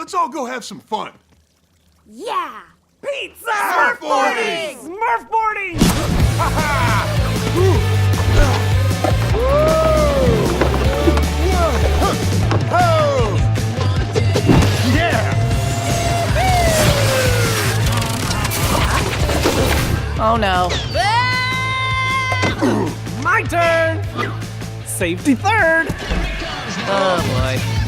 Let's all go have some fun. Yeah! Pizza! Smurfboarding! Smurfboarding! Yeah! Oh no. My turn! Safety third! Oh boy.